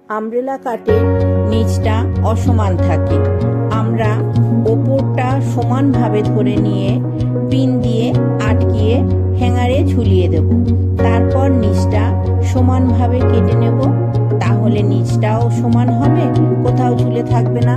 Umbrella কাটের নিচটা অসমান থাকে। আমরা ওপরটা সমানভাবে ধরে নিয়ে পিন দিয়ে আটকিয়ে হ্যাঙ্গারে ঝুলিয়ে দেব। তারপর নিচটা সমানভাবে কেটে নেব, তাহলে নিচটাও সমান হবে, কোথাও ঝুলে থাকবে না।